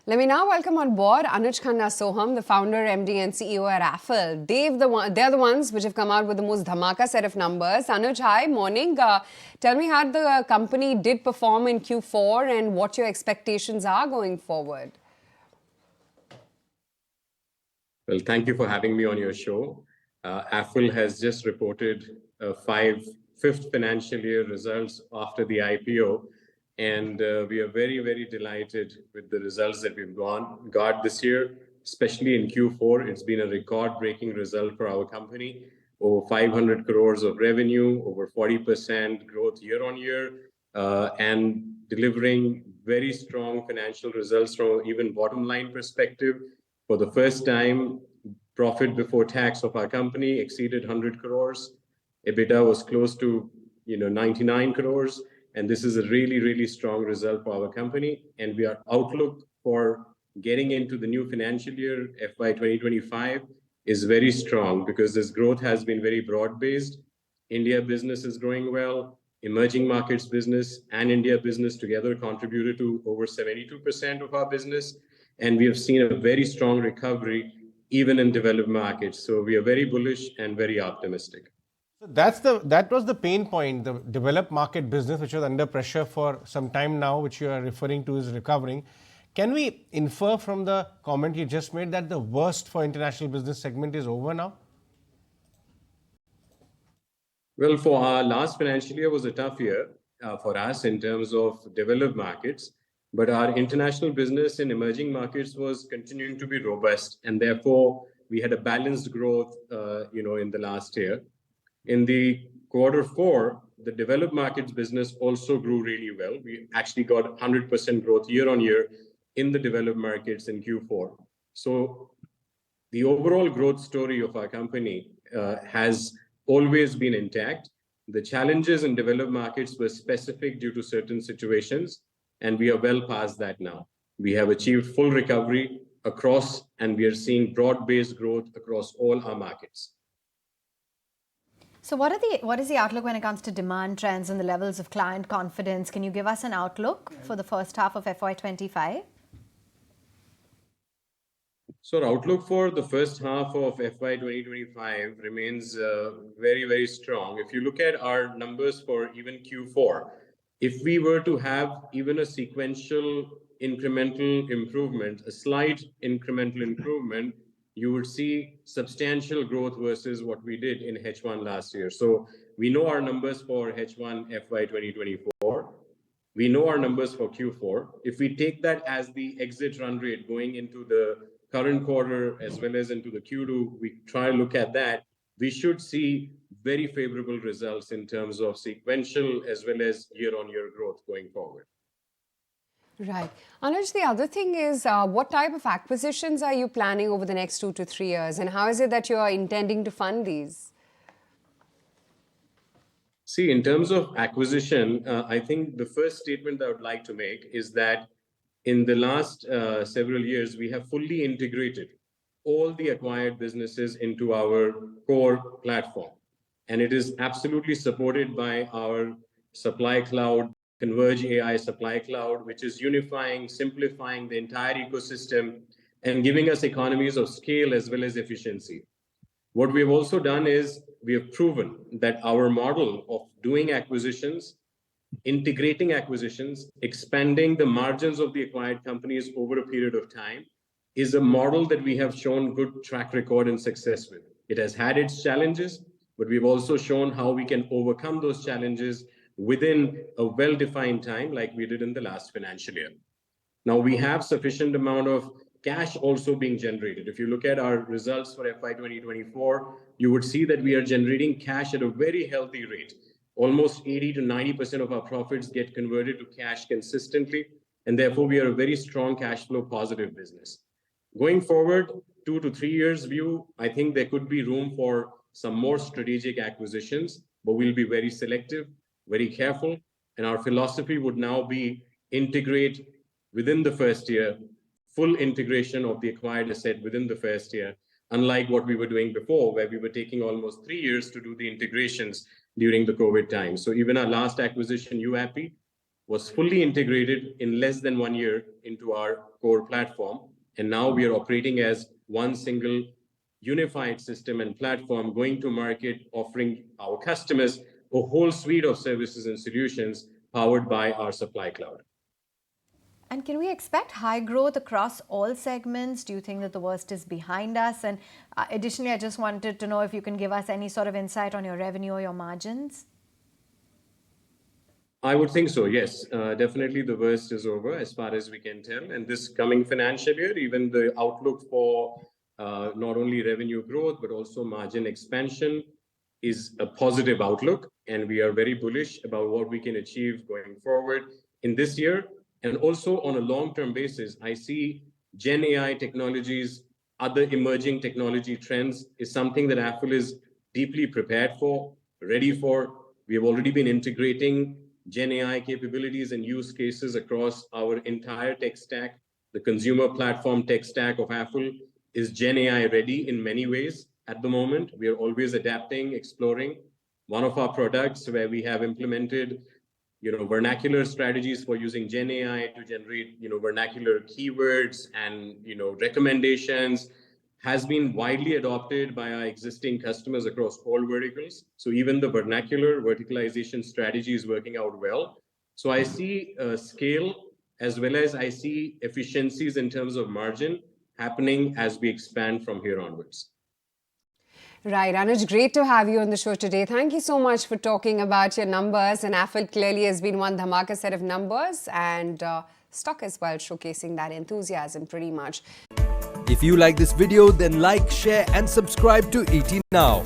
Let me now welcome on board Anuj Khanna Soham, the founder, MD and CEO at Affle. They're the ones which have come out with the most dhamaka set of numbers. Anuj, hi, morning. Tell me how the company did perform in Q4 and what your expectations are going forward. Well, thank you for having me on your show. Affle has just reported fifth financial year results after the IPO. And we are very, very delighted with the results that we've got this year, especially in Q4. It's been a record-breaking result for our company. Over 500 crores of revenue, over 40% growth year on year, and delivering very strong financial results from even bottom line perspective. For the first time, profit before tax of our company exceeded 100 crores. EBITDA was close to 99 crores. And this is a really, really strong result for our company. And we are outlook for getting into the new financial year, FY2025, is very strong because this growth has been very broad-based. India business is growing well. Emerging markets business and India business together contributed to over 72% of our business. And we have seen a very strong recovery even in developed markets. So we are very bullish and very optimistic. That was the pain point, the developed market business, which was under pressure for some time now, which you are referring to is recovering. Can we infer from the comment you just made that the worst for international business segment is over now? Well, for our last financial year was a tough year for us in terms of developed markets, but our international business in emerging markets was continuing to be robust, and therefore we had a balanced growth, in the last year. In the Q4, the developed markets business also grew really well. We actually got 100% growth year on year in the developed markets in Q4. So the overall growth story of our company has always been intact. The challenges in developed markets were specific due to certain situations, and we are well past that now. We have achieved full recovery across, and we are seeing broad-based growth across all our markets. So what is the outlook when it comes to demand trends and the levels of client confidence? Can you give us an outlook for the first half of FY25? So our outlook for the first half of FY 2025 remains very, very strong. If you look at our numbers for even Q4, if we were to have even a sequential incremental improvement, a slight incremental improvement, you would see substantial growth versus what we did in H1 last year. So we know our numbers for H1 FY 2024. We know our numbers for Q4. If we take that as the exit run rate going into the current quarter as well as into the Q2, we try to look at that, we should see very favorable results in terms of sequential as well as year-on-year growth going forward. Right. Anuj, the other thing is, what type of acquisitions are you planning over the next 2 to 3 years? And how is it that you are intending to fund these? See, in terms of acquisition, I think the first statement that I would like to make is that in the last several years, we have fully integrated all the acquired businesses into our core platform. And it is absolutely supported by our supply cloud, Converge AI supply cloud, which is unifying, simplifying the entire ecosystem and giving us economies of scale as well as efficiency. What we have also done is we have proven that our model of doing acquisitions, integrating acquisitions, expanding the margins of the acquired companies over a period of time is a model that we have shown good track record and success with. It has had its challenges, but we've also shown how we can overcome those challenges within a well-defined time like we did in the last financial year. Now we have sufficient amount of cash also being generated. If you look at our results for FY 2024, you would see that we are generating cash at a very healthy rate. Almost 80 to 90% of our profits get converted to cash consistently, and therefore we are a very strong cash flow positive business. Going forward, 2 to 3 years view, I think there could be room for some more strategic acquisitions, but we'll be very selective, very careful, and our philosophy would now be integrate within the first year, full integration of the acquired asset within the first year, unlike what we were doing before, where we were taking almost 3 years to do the integrations during the COVID time. So even our last acquisition, UAPI, was fully integrated in less than 1 year into our core platform. And now we are operating as one single unified system and platform, going to market, offering our customers a whole suite of services and solutions powered by our supply cloud. And can we expect high growth across all segments? Do you think that the worst is behind us? And additionally, I just wanted to know if you can give us any sort of insight on your revenue or your margins. I would think so, yes. Definitely the worst is over as far as we can tell. And this coming financial year, even the outlook for not only revenue growth, but also margin expansion is a positive outlook. And we are very bullish about what we can achieve going forward in this year. And also on a long-term basis, I see GenAI technologies, other emerging technology trends is something that Affle is deeply prepared for, ready for. We have already been integrating GenAI capabilities and use cases across our entire tech stack. The consumer platform tech stack of Affle is GenAI ready in many ways at the moment. We are always adapting, exploring. One of our products where we have implemented vernacular strategies for using GenAI to generate, vernacular keywords and, recommendations has been widely adopted by our existing customers across all verticals. So even the vernacular verticalization strategy is working out well. So I see scale as well as I see efficiencies in terms of margin happening as we expand from here onwards. Right, Anuj, great to have you on the show today. Thank you so much for talking about your numbers. And Affle clearly has been one dhamaka set of numbers, and stock as well, showcasing that enthusiasm pretty much. If you like this video, then like, share and subscribe to ET Now.